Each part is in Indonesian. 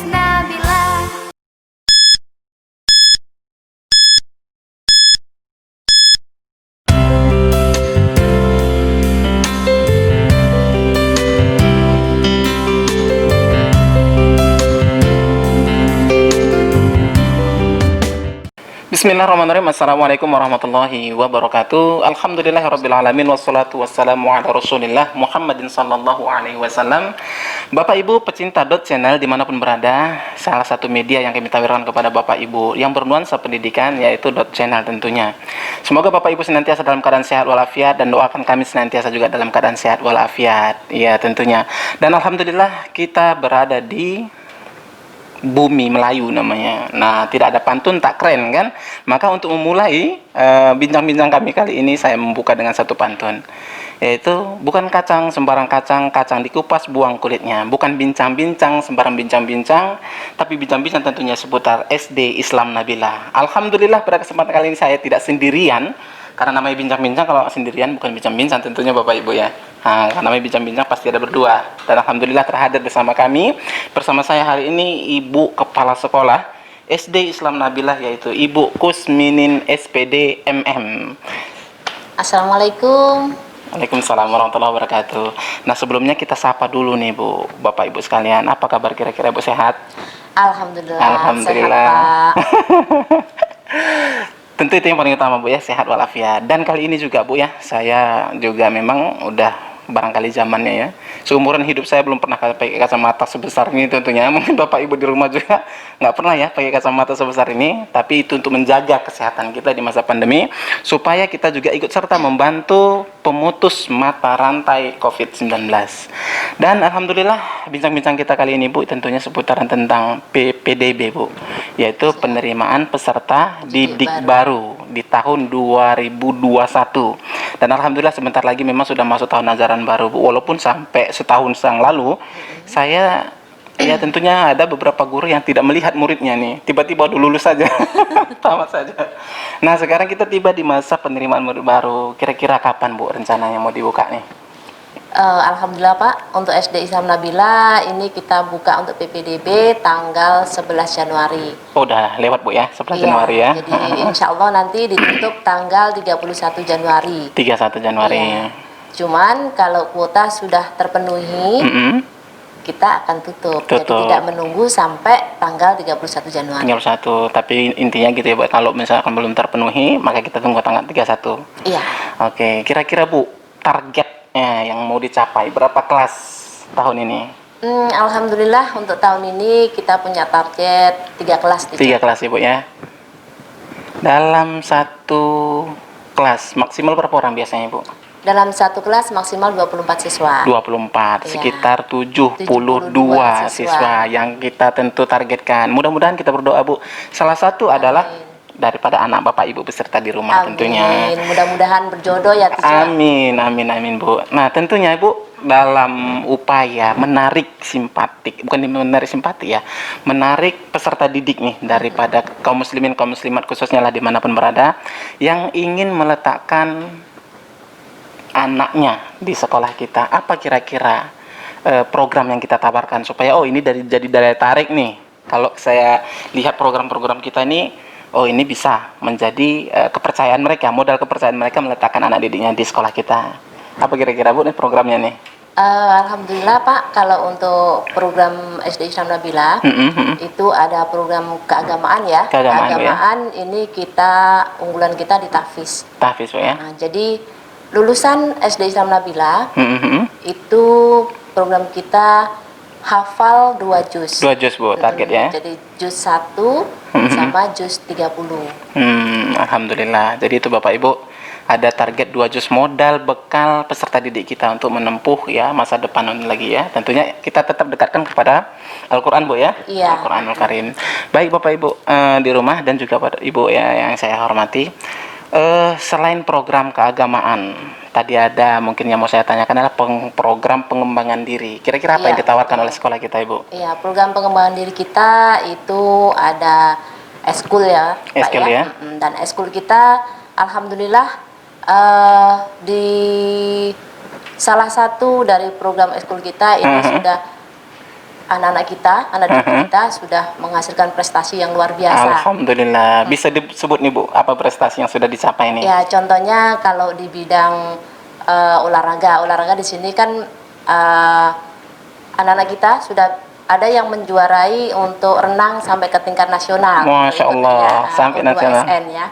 Nabila. Bismillahirrahmanirrahim. Assalamualaikum warahmatullahi wabarakatuh. Alhamdulillahirrabbilalamin. Wassalatu wassalamu ala rasulillah Muhammadin sallallahu alaihi wasallam. Bapak Ibu pecinta channel dimanapun berada, salah satu media yang kami tawarkan kepada Bapak Ibu yang bernuansa pendidikan yaitu channel tentunya. Semoga Bapak Ibu senantiasa dalam keadaan sehat walafiat, dan doakan kami senantiasa juga dalam keadaan sehat walafiat. Ya tentunya. Dan alhamdulillah kita berada di Bumi Melayu namanya. Nah, tidak ada pantun tak keren kan? Maka untuk memulai bincang-bincang kami kali ini, saya membuka dengan satu pantun, yaitu bukan kacang sembarang kacang, kacang dikupas buang kulitnya. Bukan bincang-bincang sembarang bincang-bincang, tapi bincang-bincang tentunya seputar SD Islam Nabila. Alhamdulillah pada kesempatan kali ini saya tidak sendirian, karena namanya bincang-bincang, kalau sendirian bukan bincang-bincang tentunya Bapak Ibu ya. Nah, karena namanya bincang-bincang pasti ada berdua. Dan alhamdulillah terhadir bersama kami. Bersama saya hari ini Ibu Kepala Sekolah SD Islam Nabilah, yaitu Ibu Kusminin SPD MM. Assalamualaikum. Waalaikumsalam warahmatullahi wabarakatuh. Nah, sebelumnya kita sapa dulu nih Bu, Bapak Ibu sekalian. Apa kabar kira-kira Bu, sehat? Alhamdulillah. Alhamdulillah. Sehat, Pak. Tentu itu yang paling utama Bu ya, sehat walafiat. Dan kali ini juga Bu ya, saya juga memang udah barangkali zamannya ya, seumuran hidup saya belum pernah pakai kacamata sebesar ini tentunya. Mungkin Bapak Ibu di rumah juga nggak pernah ya pakai kacamata sebesar ini. Tapi itu untuk menjaga kesehatan kita di masa pandemi, supaya kita juga ikut serta membantu pemutus mata rantai COVID-19. Dan alhamdulillah bincang-bincang kita kali ini Bu tentunya seputaran tentang PPDB Bu, yaitu penerimaan peserta didik baru di tahun 2021. Dan alhamdulillah sebentar lagi memang sudah masuk tahun ajaran baru Bu. Walaupun sampai setahun yang lalu saya ya tentunya ada beberapa guru yang tidak melihat muridnya nih, tiba-tiba udah lulus saja. Tamat saja. Nah, sekarang kita tiba di masa penerimaan murid baru. Kira-kira kapan Bu rencananya mau dibuka nih? Alhamdulillah Pak, untuk SD Islam Nabila ini kita buka untuk PPDB tanggal 11 Januari. Oh, udah lewat Bu ya, 11 Januari ya. Jadi insya Allah nanti ditutup tanggal 31 Januari. 31 Januari. Iya. Cuman kalau kuota sudah terpenuhi, kita akan tutup. Jadi tidak menunggu sampai tanggal 31 Januari. 31, tapi intinya gitu ya Bu, kalau misalkan belum terpenuhi, maka kita tunggu tanggal 31. Iya. Oke, kira-kira Bu, targetnya yang mau dicapai berapa kelas tahun ini? Alhamdulillah untuk tahun ini kita punya target 3 kelas. 3 kelas Ibu ya. Dalam satu kelas maksimal berapa orang biasanya Bu? Dalam satu kelas maksimal 24 siswa. 24, ya. Sekitar 72 siswa yang kita tentu targetkan. Mudah-mudahan kita berdoa Bu, salah satu adalah daripada anak Bapak Ibu beserta di rumah. Amin. Tentunya. Mudah-mudahan berjodoh ya. Amin, amin, amin Bu. Nah tentunya Bu, dalam upaya menarik simpatik, bukan menarik simpati ya, menarik peserta didik nih daripada kaum muslimin, kaum muslimat khususnya lah dimanapun berada, yang ingin meletakkan anaknya di sekolah kita, apa kira-kira program yang kita tawarkan supaya ini jadi daya tarik nih. Kalau saya lihat program-program kita ini, ini bisa menjadi kepercayaan mereka, modal kepercayaan mereka meletakkan anak didiknya di sekolah kita. Apa kira-kira Bu nih programnya nih? Alhamdulillah Pak, kalau untuk program SD Islam Nabila itu ada program keagamaan ya. Keagamaan ya? Ini unggulan kita di tahfiz. Tahfiz ya. Nah, jadi lulusan SD Islam Nabila itu program kita hafal 2 juz. 2 juz Bu target ya. Jadi juz 1 sama juz 30. Alhamdulillah. Jadi itu Bapak Ibu, ada target 2 juz modal bekal peserta didik kita untuk menempuh ya masa depan lagi ya. Tentunya kita tetap dekatkan kepada Al-Qur'an Bu ya. Iya. Al-Qur'anul Karim. Baik Bapak Ibu di rumah dan juga pada Ibu ya yang saya hormati. Selain program keagamaan, tadi ada mungkin yang mau saya tanyakan adalah program pengembangan diri. Kira-kira apa yang ditawarkan oleh sekolah kita Ibu? Iya, program pengembangan diri kita itu ada eskul ya, Pak ya. Dan eskul kita alhamdulillah di salah satu dari program eskul kita ini sudah anak-anak kita, anak didik kita sudah menghasilkan prestasi yang luar biasa. Alhamdulillah. Bisa disebut nih Bu, apa prestasi yang sudah dicapai nih? Ya, contohnya kalau di bidang olahraga di sini kan anak-anak kita sudah ada yang menjuarai untuk renang sampai ke tingkat nasional. Masya Allah, sampai nasional. SN ya.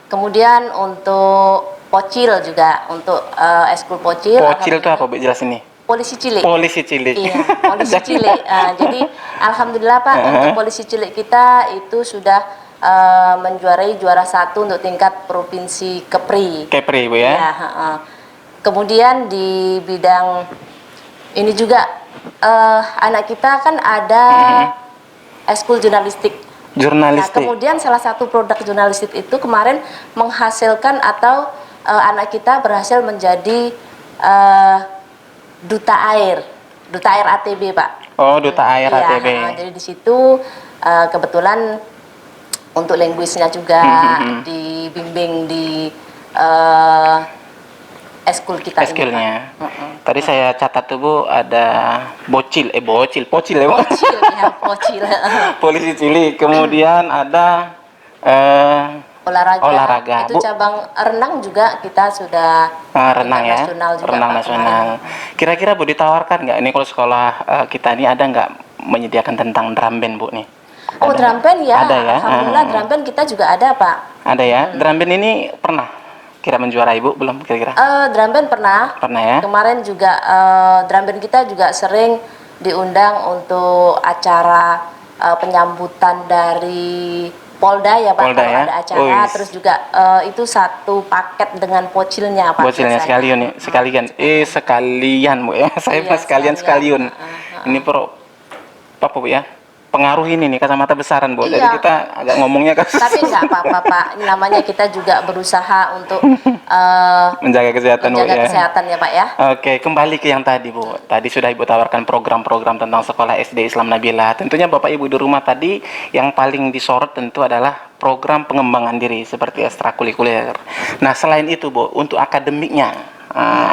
Kemudian untuk pocil juga, untuk eskul pocil. Pocil itu apa Bu, jelasin nih? Polisi cilik. Polisi cilik. Iya, polisi cilik. Jadi alhamdulillah Pak, untuk polisi cilik kita itu sudah menjuarai juara 1 untuk tingkat provinsi Kepri. Kepri Bu ya. Ya, kemudian di bidang ini juga anak kita kan ada eskul jurnalistik. Nah, kemudian salah satu produk jurnalistik itu kemarin menghasilkan atau anak kita berhasil menjadi duta air ATB Pak. Oh, duta air ATB. Jadi di situ kebetulan untuk linguisnya juga dibimbing di eskul kita Eskulnya. Tadi saya catat tuh Bu, ada pocil ya. Pocil. Polisi cilik. Kemudian ada olahraga. Itu cabang renang juga kita sudah renang ya. Nasional juga, renang nasional. Kira-kira Bu ditawarkan nggak ini kalau sekolah kita ini ada nggak menyediakan tentang drum band Bu nih? Oh, drum band ya. Ada ya. Alhamdulillah drum band kita juga ada Pak. Ada ya. Drum band ini pernah kira menjuarai Bu belum kira-kira? Drum band pernah. Pernah ya. Kemarin juga drum band kita juga sering diundang untuk acara penyambutan dari Polda ya Pak. Polda ya. Ada acara, terus juga itu satu paket dengan pocilnya Pak. Pocilnya sekalian sekalian Bu ya. Saya iya, sekalian. Ini apa Bu ya? Pengaruh ini nih kacamata besaran Bu. Jadi kita agak ngomongnya tapi nggak apa-apa Pak. Namanya kita juga berusaha untuk menjaga kesehatan Bu ya. Kesehatan ya Pak ya. Oke, kembali ke yang tadi Bu. Tadi sudah Ibu tawarkan program-program tentang sekolah SD Islam Nabila. Tentunya Bapak Ibu di rumah tadi yang paling disorot tentu adalah program pengembangan diri seperti ekstrakurikuler. Nah, selain itu Bu, untuk akademiknya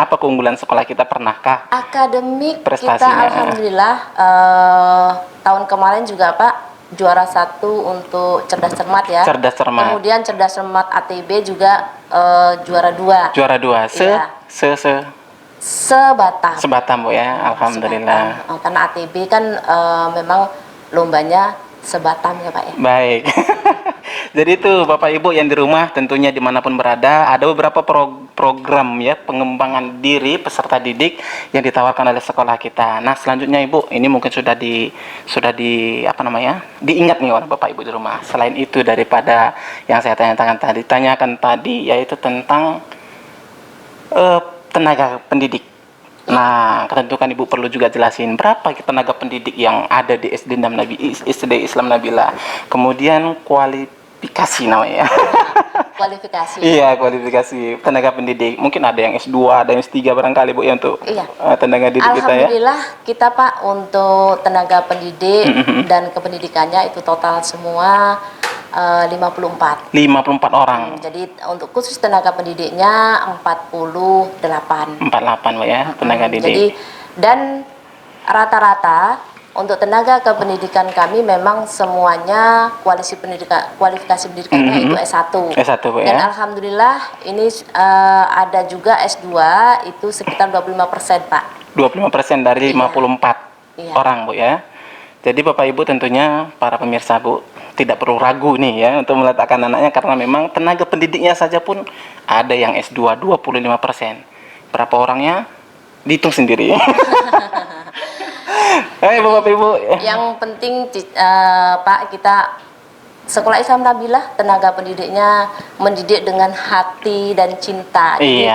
apa keunggulan sekolah kita, pernahkah? Akademik prestasinya? Kita alhamdulillah tahun kemarin juga Pak juara 1 untuk cerdas cermat ya. Cerdas cermat. Kemudian cerdas cermat ATB juga juara 2. Juara 2. Sebatam Bu ya. Alhamdulillah. Karena ATB kan memang lombanya sebatam ya Pak ya. Baik. Jadi itu Bapak Ibu yang di rumah tentunya dimanapun berada, ada beberapa program ya pengembangan diri peserta didik yang ditawarkan oleh sekolah kita. Nah selanjutnya Ibu, ini mungkin sudah di diingat nih oleh Bapak Ibu di rumah. Selain itu daripada yang saya tanyakan tadi yaitu tentang tenaga pendidik. Nah, tentu kan Ibu perlu juga jelasin berapa tenaga pendidik yang ada di SD Islam Nabila. Kemudian kualifikasi namanya. Kualifikasi. Iya, kualifikasi tenaga pendidik. Mungkin ada yang S2, ada yang S3 barangkali Bu ya untuk tenaga pendidik kita ya. Alhamdulillah kita Pak untuk tenaga pendidik dan kependidikannya itu total semua 54 orang. Jadi untuk khusus tenaga pendidiknya 48 Bu ya, tenaga didik. Jadi dan rata-rata untuk tenaga kependidikan kami memang semuanya kualifikasi pendidikannya itu S1. S1 Bu ya. Dan alhamdulillah ini ada juga S2 itu sekitar 25% Pak. 25% dari 54 orang Bu ya. Jadi Bapak Ibu tentunya para pemirsa Bu tidak perlu ragu nih ya untuk meletakkan anaknya karena memang tenaga pendidiknya saja pun ada yang S2 25%. Berapa orangnya? Dihitung sendiri. Bapak Ibu. Yang penting Pak kita Sekolah Islam Nabilah tenaga pendidiknya mendidik dengan hati dan cinta. Jadi,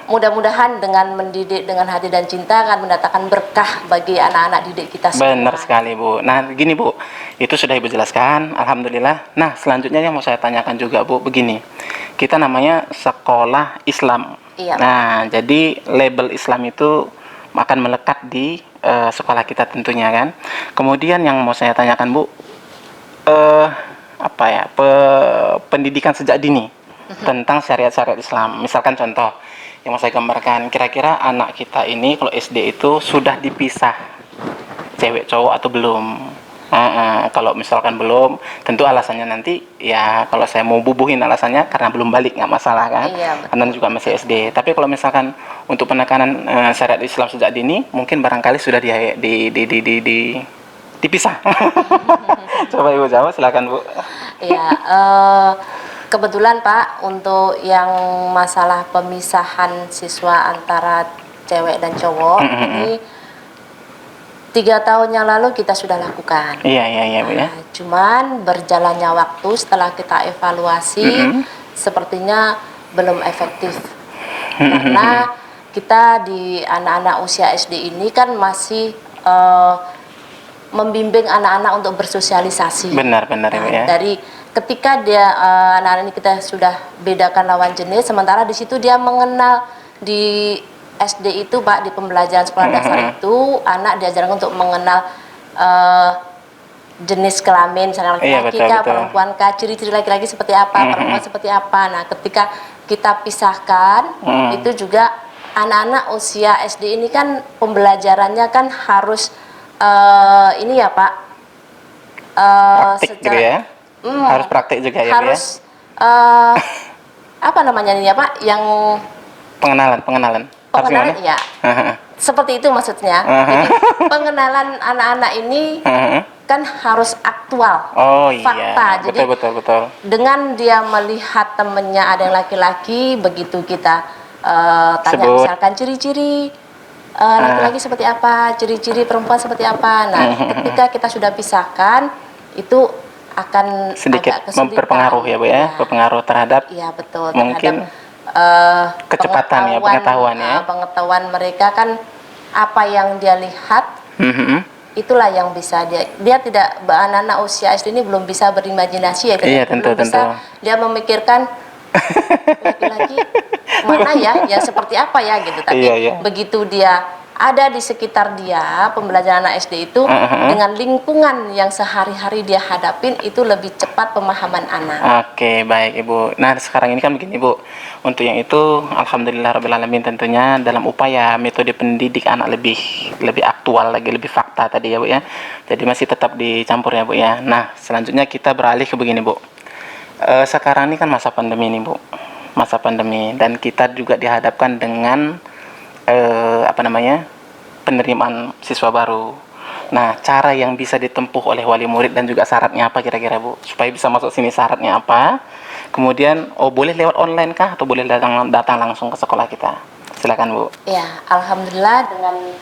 mudah-mudahan dengan mendidik dengan hati dan cinta akan mendatangkan berkah bagi anak-anak didik kita semua. Benar sekali Bu. Nah gini Bu, itu sudah Ibu jelaskan, alhamdulillah. Nah selanjutnya yang mau saya tanyakan juga Bu, begini, kita namanya sekolah Islam. Nah jadi label Islam itu akan melekat di sekolah kita tentunya kan. Kemudian yang mau saya tanyakan Bu, pendidikan sejak dini tentang syariat-syariat Islam. Misalkan contoh yang mau saya gambarkan, kira-kira anak kita ini kalau SD itu sudah dipisah cewek cowok atau belum. Kalau misalkan belum, tentu alasannya nanti ya kalau saya mau bubuhin alasannya karena belum balik nggak masalah kan, Iya, betul. karena juga masih SD. Tapi kalau misalkan untuk penekanan syariat Islam sejak dini, mungkin barangkali sudah dipisah. Coba Ibu jawab, silakan Bu. Ya, kebetulan Pak, untuk yang masalah pemisahan siswa antara cewek dan cowok ini 3 tahun yang lalu kita sudah lakukan. Iya Bu ya. Nah, cuman berjalannya waktu setelah kita evaluasi sepertinya belum efektif. Karena kita di anak-anak usia SD ini kan masih membimbing anak-anak untuk bersosialisasi. Benar Ibu ya. Dari ketika dia anak-anak ini kita sudah bedakan lawan jenis, sementara di situ dia mengenal di SD itu Pak, di pembelajaran sekolah dasar itu anak diajarkan untuk mengenal jenis kelamin, misalnya laki-laki kah, perempuan kah, ciri-ciri laki-laki seperti apa, perempuan seperti apa. Nah, ketika kita pisahkan, itu juga anak-anak usia SD ini kan pembelajarannya kan harus ini ya Pak, praktik gitu ya. Harus praktik juga ya harus, Bu ya. apa namanya ini ya Pak, yang pengenalan ya. Seperti itu maksudnya. Jadi pengenalan anak-anak ini kan harus aktual, fakta. Jadi betul. dengan dia melihat temennya ada yang laki-laki, begitu kita tanya misalkan ciri-ciri laki-laki seperti apa, ciri-ciri perempuan seperti apa. Nah, ketika kita sudah pisahkan, itu akan sedikit agak kesulitan. Memperpengaruh ya Bu ya, berpengaruh terhadap betul, mungkin terhadap kecepatan pengetahuan ya. Pengetahuan mereka kan apa yang dia lihat, itulah yang bisa dia tidak, anak-anak usia SD ini belum bisa berimajinasi ya, belum bisa dia memikirkan laki-laki mana ya seperti apa ya gitu. Tapi begitu dia ada di sekitar dia, pembelajaran anak SD itu dengan lingkungan yang sehari-hari dia hadapin, itu lebih cepat pemahaman anak. Oke, baik Ibu. Nah, sekarang ini kan begini Bu, untuk yang itu alhamdulillahirrabbilalamin, tentunya dalam upaya metode pendidik anak lebih aktual lagi, lebih fakta tadi ya Bu ya. Jadi masih tetap dicampur ya Bu ya. Nah, selanjutnya kita beralih ke begini Bu. Sekarang ini kan masa pandemi ini Bu, masa pandemi, dan kita juga dihadapkan dengan penerimaan siswa baru. Nah, cara yang bisa ditempuh oleh wali murid dan juga syaratnya apa kira-kira Bu, supaya bisa masuk sini, syaratnya apa? Kemudian boleh lewat online kah atau boleh datang langsung ke sekolah kita? Silakan Bu. Ya, alhamdulillah dengan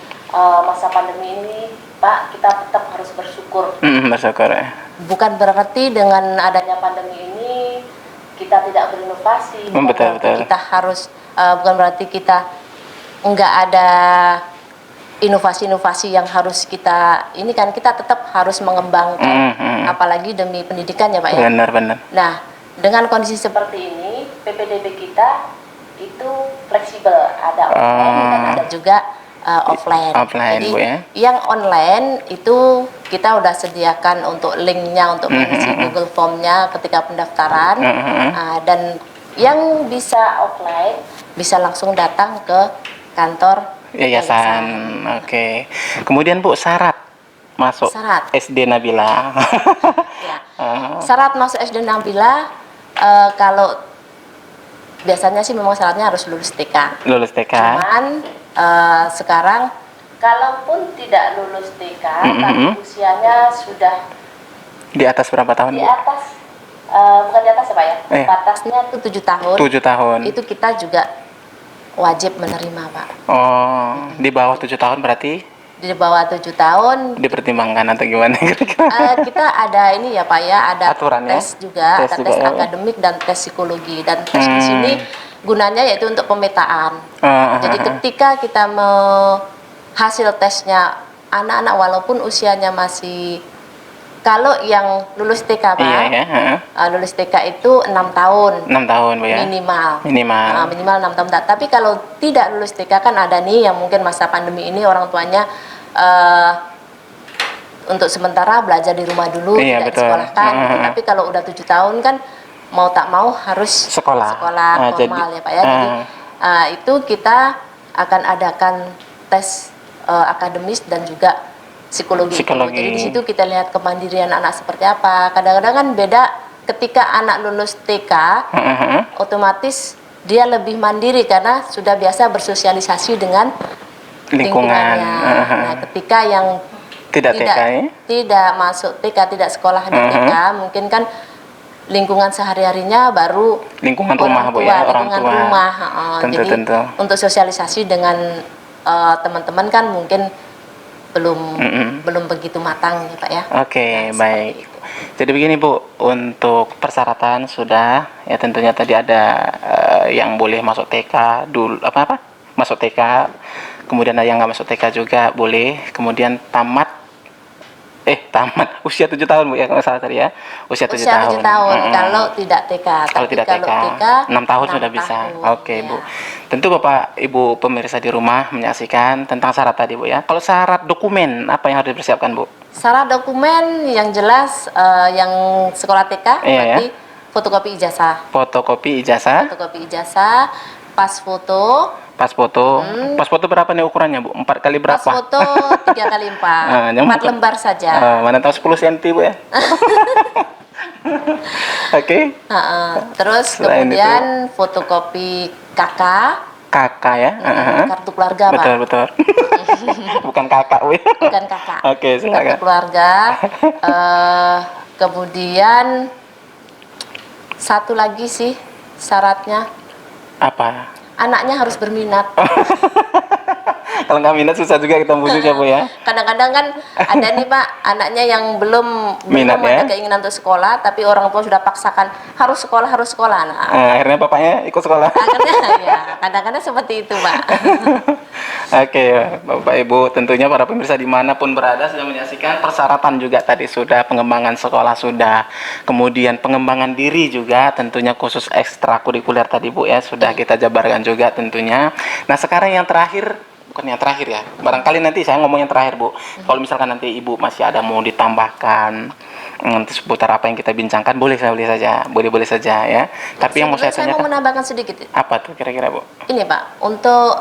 masa pandemi ini Pak, kita tetap harus bersyukur. Bersyukur ya. Bukan berarti dengan adanya pandemi ini kita tidak berinovasi. Betul. Kita harus bukan berarti kita nggak ada inovasi-inovasi yang harus kita ini kan, kita tetap harus mengembangkan, apalagi demi pendidikan ya Pak ya. Benar. Nah, dengan kondisi seperti ini PPDB kita itu fleksibel, ada online dan ada juga offline. Jadi Bu ya. Yang online itu kita udah sediakan untuk linknya untuk mengisi Google Formnya ketika pendaftaran, dan yang bisa offline bisa langsung datang ke kantor yayasan. Oke. Kemudian Bu, syarat masuk SD Nabila. Ya. Syarat masuk SD Nabila, kalau biasanya sih memang syaratnya harus lulus TK. Cuman sekarang kalaupun tidak lulus TK, tapi usianya sudah di atas berapa tahun? Di atas, bukan di atas ya Pak ya. Batasnya itu 7 tahun. 7 tahun. Itu kita juga wajib menerima Pak. Di bawah 7 tahun berarti? Di bawah 7 tahun dipertimbangkan atau gimana? Kita ada ini ya Pak ya, ada aturannya, tes juga, ada tes akademik dan tes psikologi, dan tes di sini gunanya yaitu untuk pemetaan. Jadi ketika kita hasil tesnya anak-anak walaupun usianya masih, kalau yang lulus TK Pak, lulus TK itu 6 tahun. 6 tahun Bu ya. Minimal 6 tahun. Tapi kalau tidak lulus TK kan ada nih yang mungkin masa pandemi ini orang tuanya untuk sementara belajar di rumah dulu, tidak disekolahkan. Tapi kalau udah 7 tahun kan mau tak mau harus sekolah formal ya Pak ya. Jadi itu kita akan adakan tes akademis dan juga psikologi. Psikologi. Jadi di situ kita lihat kemandirian anak seperti apa. Kadang-kadang kan beda ketika anak lulus TK, otomatis dia lebih mandiri karena sudah biasa bersosialisasi dengan Lingkungan. lingkungannya. Nah, ketika yang Tidak TK ya? tidak masuk TK, tidak sekolah di TK, mungkin kan lingkungan sehari-harinya baru Lingkungan rumah, Bu, ya, orang lingkungan tua. rumah. Tentu, Jadi tentu. untuk sosialisasi dengan teman-teman kan mungkin belum begitu matang ya Pak ya. Oke, Nah, baik. seperti itu. Jadi begini Bu, untuk persyaratan sudah ya, tentunya tadi ada yang boleh masuk TK dulu, apa masuk TK, kemudian ada yang nggak masuk TK juga boleh, kemudian tamat usia 7 tahun Bu ya, kalau salah tadi ya, usia 7 Usia 7 tahun. tahun kalau tidak TK. Kalau Tapi tidak kalau TK, 6 tahun sudah bisa. Oke, ya. Bu. Tentu Bapak Ibu pemirsa di rumah menyaksikan tentang syarat tadi Bu ya. Kalau syarat dokumen apa yang harus dipersiapkan Bu? Syarat dokumen yang jelas yang sekolah TK Iya, berarti fotokopi ijazah. Fotokopi ijazah, Fotokopi ijazah, pas foto. pas foto berapa nih ukurannya Bu? 4 kali berapa? Pas foto 3 kali 4. yang 4 lembar saja. Mana tahu 10 cm Bu ya. Oke. Terus Selain kemudian fotokopi KK, Kakak ya. kartu keluarga Pak. Betul, betul. Bukan kakak Bu. Bukan kakak. Oke, Kartu silakan. keluarga. Kemudian satu lagi sih syaratnya, Apa? anaknya harus berminat. Kalau nggak minat susah juga kita bujuk ya Bu ya. Kadang-kadang kan ada nih Pak, anaknya yang belum Minat, ada ya? keinginan untuk sekolah, tapi orang tua sudah paksakan harus sekolah, harus sekolah. Nah, Akhirnya bapaknya ikut sekolah. akhirnya ya kadang-kadang seperti itu Pak. Oke, Bapak Ibu, tentunya para pemirsa dimanapun berada sudah menyaksikan persyaratan juga tadi sudah, pengembangan sekolah sudah, kemudian pengembangan diri juga tentunya khusus ekstrakurikuler tadi Bu ya, sudah kita jabarkan juga tentunya. Nah sekarang yang terakhir, bukan yang terakhir ya, barangkali nanti saya ngomong yang terakhir Bu, kalau misalkan nanti Ibu masih ada mau ditambahkan nanti seputar apa yang kita bincangkan, boleh saja ya. Tapi yang mau saya Sebenarnya saya mau tanyakan, menambahkan sedikit. apa tuh kira-kira Bu? Ini Pak, untuk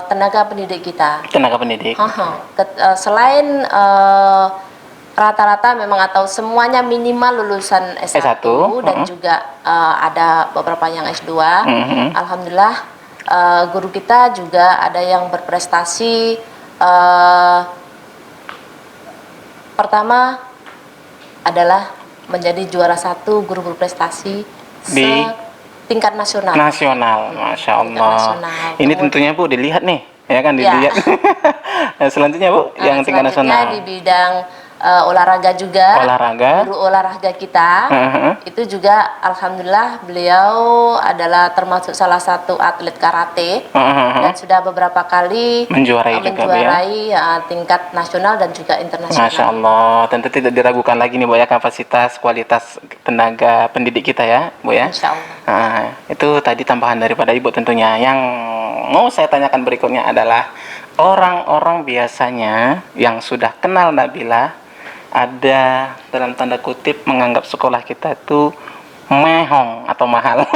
tenaga pendidik kita. Tenaga pendidik. Selain rata-rata memang atau semuanya minimal lulusan S1, dan juga ada beberapa yang S2. Alhamdulillah guru kita juga ada yang berprestasi. Pertama adalah menjadi juara 1 guru berprestasi Di tingkat nasional. Masya Allah. nasional. Ini tentunya Bu dilihat nih, ya kan dilihat. Nah, selanjutnya Bu, yang tingkat nasional. Di bidang olahraga juga. Olahraga. Guru olahraga kita itu juga alhamdulillah beliau adalah termasuk salah satu atlet karate dan sudah beberapa kali menjuarai juga ya. Tingkat nasional dan juga internasional. Masya Allah, tentu tidak diragukan lagi nih Bu ya, kapasitas kualitas tenaga pendidik kita ya Bu ya. Insya Allah. Itu tadi tambahan daripada Ibu tentunya. Yang mau saya tanyakan berikutnya adalah orang-orang biasanya yang sudah kenal Nabila ada dalam tanda kutip menganggap sekolah kita itu mehong atau mahal.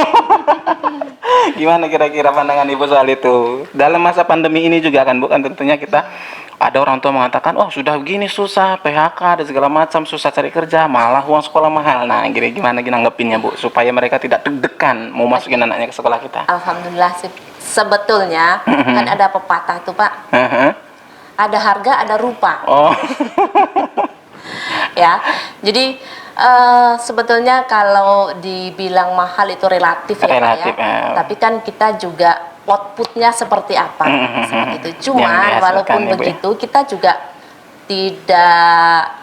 Gimana kira-kira pandangan Ibu soal itu? Dalam masa pandemi ini juga kan Bu, kan tentunya kita ada orang tua mengatakan, oh sudah begini susah, PHK dan segala macam, susah cari kerja, malah uang sekolah mahal. Nah, gimana nanggepinnya Bu, supaya mereka tidak deg-degan mau masukin anaknya ke sekolah kita? Alhamdulillah sih, sebetulnya kan ada pepatah tuh Pak, ada harga ada rupa. Oh. Ya, jadi sebetulnya kalau dibilang mahal itu relatif ya Pak ya. Tapi kan kita juga outputnya seperti apa, seperti itu. Cuma walaupun begitu kita juga tidak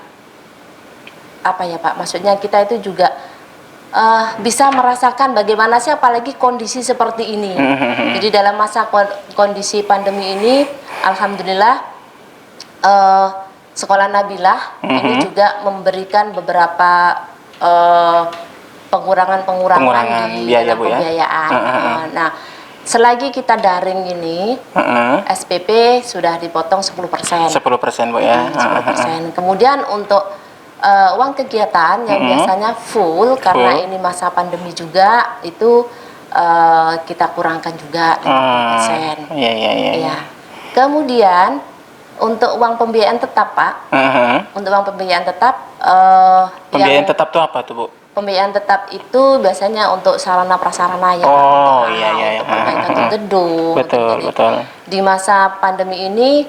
apa ya Pak, maksudnya kita itu juga bisa merasakan bagaimana sih apalagi kondisi seperti ini. Jadi dalam masa kondisi pandemi ini, alhamdulillah Sekolah Nabilah ini juga memberikan beberapa pengurangan di dalam pembiayaan. Nah, selagi kita daring ini, SPP sudah dipotong 10%. 10% Bu ya. 10%. Kemudian untuk uang kegiatan yang biasanya full karena ini masa pandemi juga itu kita kurangkan juga 50%. Iya. Kemudian untuk uang pembiayaan tetap, Pak. Untuk uang pembiayaan tetap. Pembiayaan tetap itu apa tuh, Bu? Pembiayaan tetap itu biasanya untuk sarana prasarana ya, Pak. Oh, iya. Untuk perbaikan gedung. Betul, Jadi, betul. di masa pandemi ini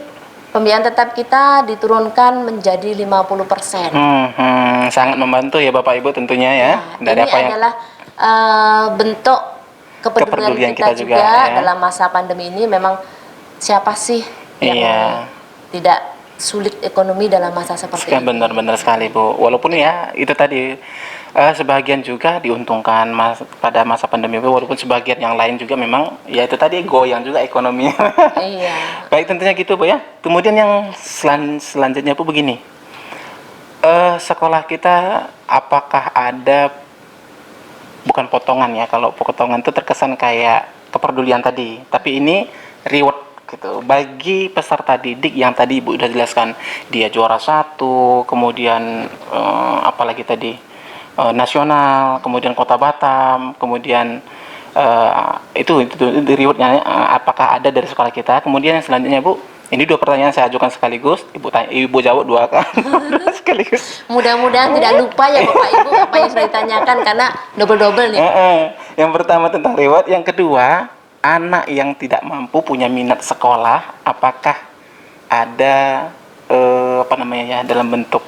pembiayaan tetap kita diturunkan menjadi 50%. Sangat membantu ya Bapak Ibu tentunya ya. Dari ini adalah bentuk kepedulian kita juga ya. Dalam masa pandemi ini. Memang siapa sih yang tidak sulit ekonomi dalam masa seperti ini? Benar-benar sekali, Bu. Walaupun ya itu tadi sebagian juga diuntungkan pada masa pandemi, walaupun sebagian yang lain juga memang ya itu tadi goyang juga ekonominya. Iya. Baik, tentunya gitu, Bu ya. Kemudian yang selanjutnya, Bu, begini. Sekolah kita apakah ada, bukan potongan ya, kalau potongan itu terkesan kayak kepedulian tadi, tapi ini reward gitu bagi peserta didik yang tadi Ibu udah jelaskan, dia juara 1, kemudian apalagi tadi nasional, kemudian Kota Batam, kemudian itu rewardnya apakah ada dari sekolah kita. Kemudian yang selanjutnya, Bu, ini 2 pertanyaan saya ajukan sekaligus, Ibu jawab 2 kan sekaligus. Mudah-mudahan tidak lupa ya Bapak Ibu apa yang sudah ditanyakan, karena double nih. Yang pertama tentang reward, yang kedua anak yang tidak mampu punya minat sekolah, apakah ada dalam bentuk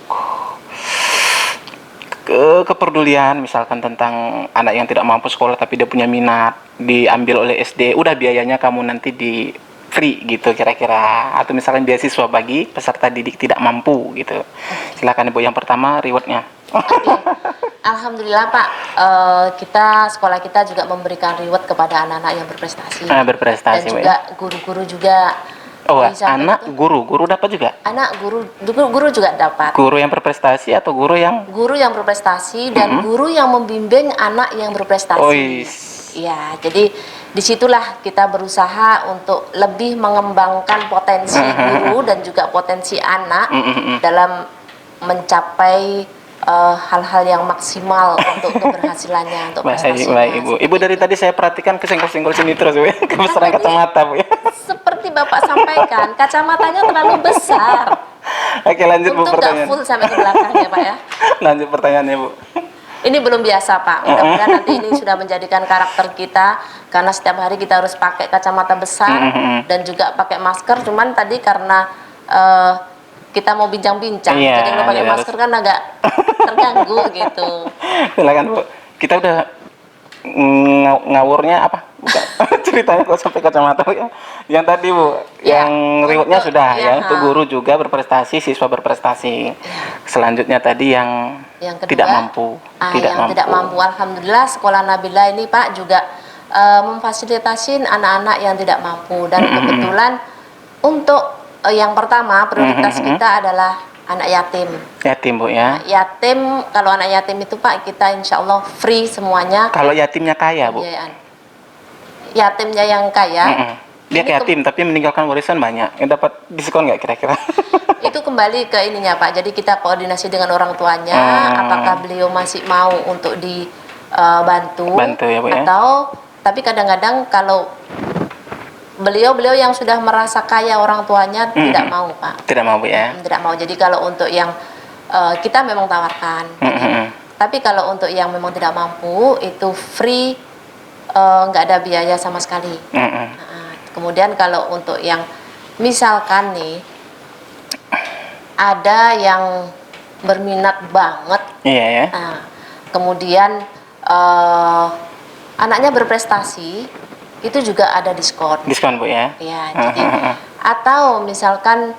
kepedulian, misalkan tentang anak yang tidak mampu sekolah tapi dia punya minat, diambil oleh SD, udah biayanya kamu nanti di free gitu kira-kira, atau misalkan beasiswa bagi peserta didik tidak mampu gitu. Silakan Ibu, yang pertama rewardnya. Alhamdulillah Pak, sekolah kita juga memberikan reward kepada anak-anak yang berprestasi. Berprestasi, dan juga guru-guru juga. Anak guru dapat juga? Anak guru juga dapat. Guru yang berprestasi atau guru yang? Guru yang berprestasi dan guru yang membimbing anak yang berprestasi. Ya, jadi disitulah kita berusaha untuk lebih mengembangkan potensi guru dan juga potensi anak dalam mencapai hal-hal yang maksimal untuk keberhasilannya, untuk prestasinya. Baik, Ibu. Ibu dari tadi saya perhatikan kesenggol-senggol sini terus, Bu. Kebesaran kacamata, Bu. Seperti Bapak sampaikan, kacamatanya terlalu besar. Oke, lanjut, Bu, pertanyaan. Untuk nggak full sampai ke belakang ya, Pak ya. Lanjut pertanyaannya, Bu. Ini belum biasa, Pak. Mudah-mudahan nanti ini sudah menjadikan karakter kita, karena setiap hari kita harus pakai kacamata besar dan juga pakai masker. Cuman tadi karena kita mau bincang-bincang, jadi kalau pakai masker kan agak terganggu gitu. Silakan, Bu. Kita udah ngawurnya apa? Bukan. Ceritanya kok sampai kacamata, Bu ya. Yang tadi, Bu, yang rewardnya sudah ya, itu guru juga berprestasi, siswa berprestasi. Selanjutnya tadi yang kedua, tidak mampu. Tidak mampu. Alhamdulillah sekolah Nabila ini, Pak, juga memfasilitasi anak-anak yang tidak mampu, dan kebetulan untuk yang pertama prioritas kita adalah anak yatim. Yatim, Bu ya. Yatim, kalau anak yatim itu Pak, kita insya Allah free semuanya. Kalau yatimnya kaya, Bu? Yatimnya yang kaya. Dia yatim tapi meninggalkan warisan banyak. Yang dapat diskon nggak kira-kira? Itu kembali ke ininya Pak. Jadi kita koordinasi dengan orang tuanya, apakah beliau masih mau untuk dibantu, ya, Bu ya. Atau tapi kadang-kadang kalau beliau yang sudah merasa kaya orang tuanya tidak mau, Pak. Tidak mau, Bu ya. Tidak mau. Jadi kalau untuk yang kita memang tawarkan. Tapi kalau untuk yang memang tidak mampu itu free, nggak ada biaya sama sekali. Kemudian kalau untuk yang misalkan nih ada yang berminat banget, kemudian anaknya berprestasi, itu juga ada diskon. Diskon, Bu ya. Ya, jadi atau misalkan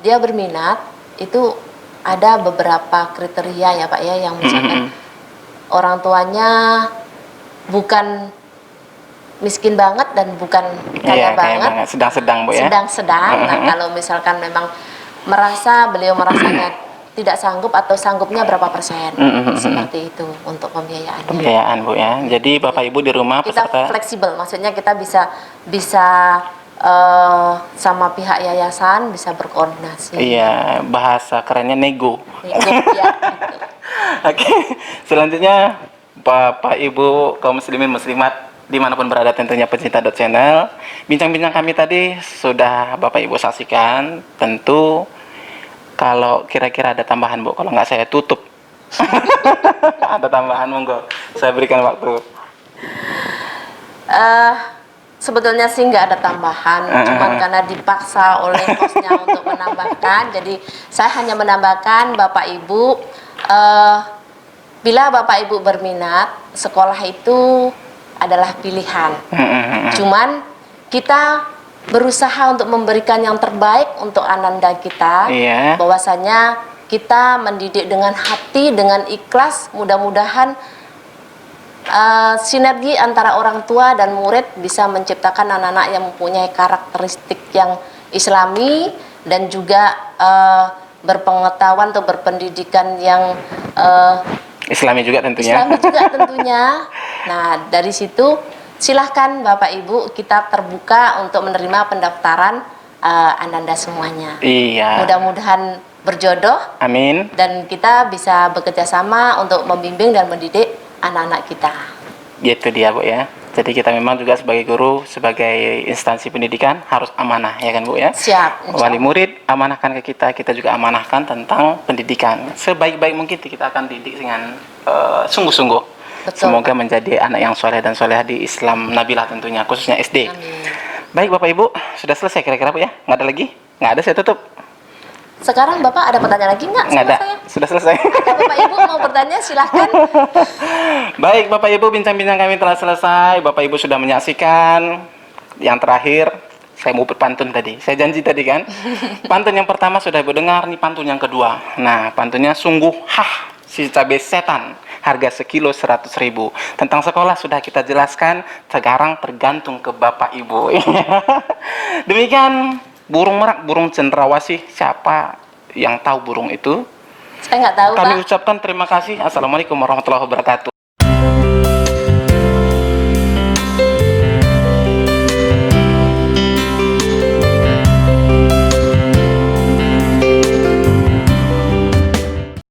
dia berminat, itu ada beberapa kriteria ya Pak ya, yang misalkan orang tuanya bukan miskin banget dan bukan kaya banget, sedang-sedang, Bu ya. Sedang-sedang. Nah, kalau misalkan memang beliau merasanya tidak sanggup atau sanggupnya berapa persen, seperti itu untuk pembiayaannya. Pembiayaan, Bu ya. Jadi Bapak Ibu di rumah kita fleksibel, maksudnya kita bisa sama pihak yayasan bisa berkoordinasi. Iya, bahasa kerennya nego. Ya, gitu. Oke, selanjutnya Bapak Ibu kaum muslimin muslimat dimanapun berada tentunya pecinta channel. Bincang-bincang kami tadi sudah Bapak Ibu saksikan. Tentu kalau kira-kira ada tambahan Bu, kalau nggak saya tutup. Ada tambahan monggo, saya berikan waktu. Sebetulnya sih nggak ada tambahan, cuman karena dipaksa oleh hostnya untuk menambahkan, jadi saya hanya menambahkan Bapak Ibu, bila Bapak Ibu berminat, sekolah itu adalah pilihan. Cuman kita berusaha untuk memberikan yang terbaik untuk ananda kita, bahwasanya kita mendidik dengan hati, dengan ikhlas, mudah-mudahan sinergi antara orang tua dan murid bisa menciptakan anak-anak yang mempunyai karakteristik yang islami dan juga berpengetahuan atau berpendidikan yang Islami juga tentunya. Islami juga tentunya. Nah, dari situ silahkan Bapak Ibu, kita terbuka untuk menerima pendaftaran ananda semuanya. Iya. Mudah-mudahan berjodoh. Amin. Dan kita bisa bekerja sama untuk membimbing dan mendidik anak-anak kita. Gitu dia Bu ya. Jadi kita memang juga sebagai guru, sebagai instansi pendidikan harus amanah ya kan Bu ya. Siap. Wali murid amanahkan ke kita, kita juga amanahkan tentang pendidikan. Sebaik-baik mungkin kita akan didik dengan sungguh-sungguh. Betul, Semoga Pak. menjadi anak yang soleh dan soleha di Islam Nabilah tentunya, khususnya SD. Amin. Baik Bapak Ibu, sudah selesai kira-kira Bu ya? Nggak ada lagi? Nggak ada, saya tutup. Sekarang Bapak ada pertanyaan lagi nggak Nggak sama ada, saya? sudah selesai. Kalau Bapak Ibu mau bertanya silahkan. Baik Bapak Ibu, bincang-bincang kami telah selesai. Bapak Ibu sudah menyaksikan. Yang terakhir, saya mau pantun tadi. Saya janji tadi kan. Pantun yang pertama sudah Ibu dengar, nih pantun yang kedua. Nah, pantunnya sungguh si cabai setan. Harga sekilo 100.000. Tentang sekolah sudah kita jelaskan. Sekarang tergantung ke Bapak Ibu. Demikian burung merak, burung cendrawasih. Siapa yang tahu burung itu? Saya nggak tahu, Kami Pak. ucapkan terima kasih. Assalamualaikum warahmatullahi wabarakatuh.